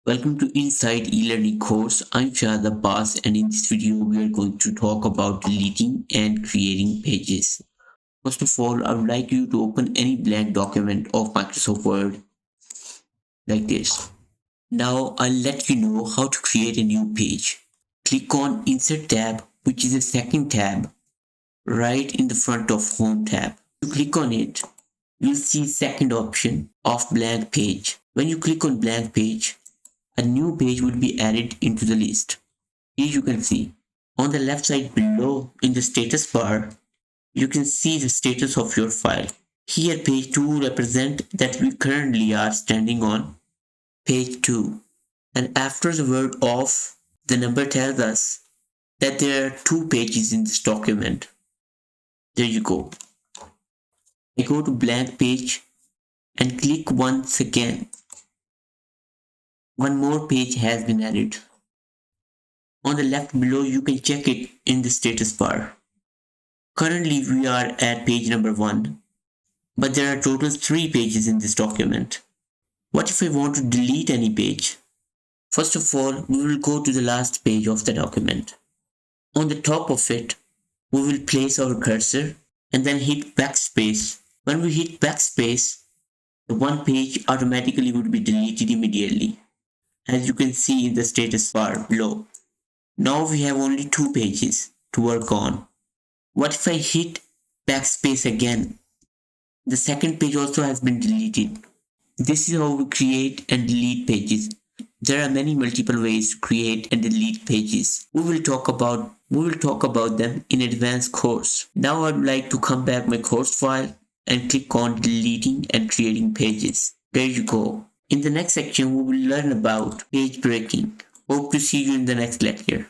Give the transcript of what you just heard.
Welcome to Inside E-Learning course. I'm Shahad Abbas, and in this video we are going to talk about deleting and creating pages. First of all, I would like you to open any blank document of Microsoft Word like this. Now I'll let you know how to create a new page. Click on Insert tab, which is the second tab right in the front of Home tab. To click on it, you'll see second option of blank page. When you click on blank page, a new page will be added into the list. Here you can see on the left side below in the status bar, you can see the status of your file. Here page 2 represents that we currently are standing on page 2. And after the word off, the number tells us that there are 2 pages in this document. There you go. I go to blank page and click once again. One more page has been added. On the left below, you can check it in the status bar. Currently, we are at page number 1, but there are total 3 pages in this document. What if I want to delete any page? First of all, we will go to the last page of the document. On the top of it, we will place our cursor and then hit backspace. When we hit backspace, the one page automatically would be deleted immediately, as you can see in the status bar below. Now we have only 2 pages to work on. What if I hit backspace again? The second page also has been deleted. This is how we create and delete pages. There are many multiple ways to create and delete pages. We will talk about them in advanced course. Now I'd like to come back my course file and click on deleting and creating pages. There you go. In the next section, we will learn about page breaking. Hope to see you in the next lecture.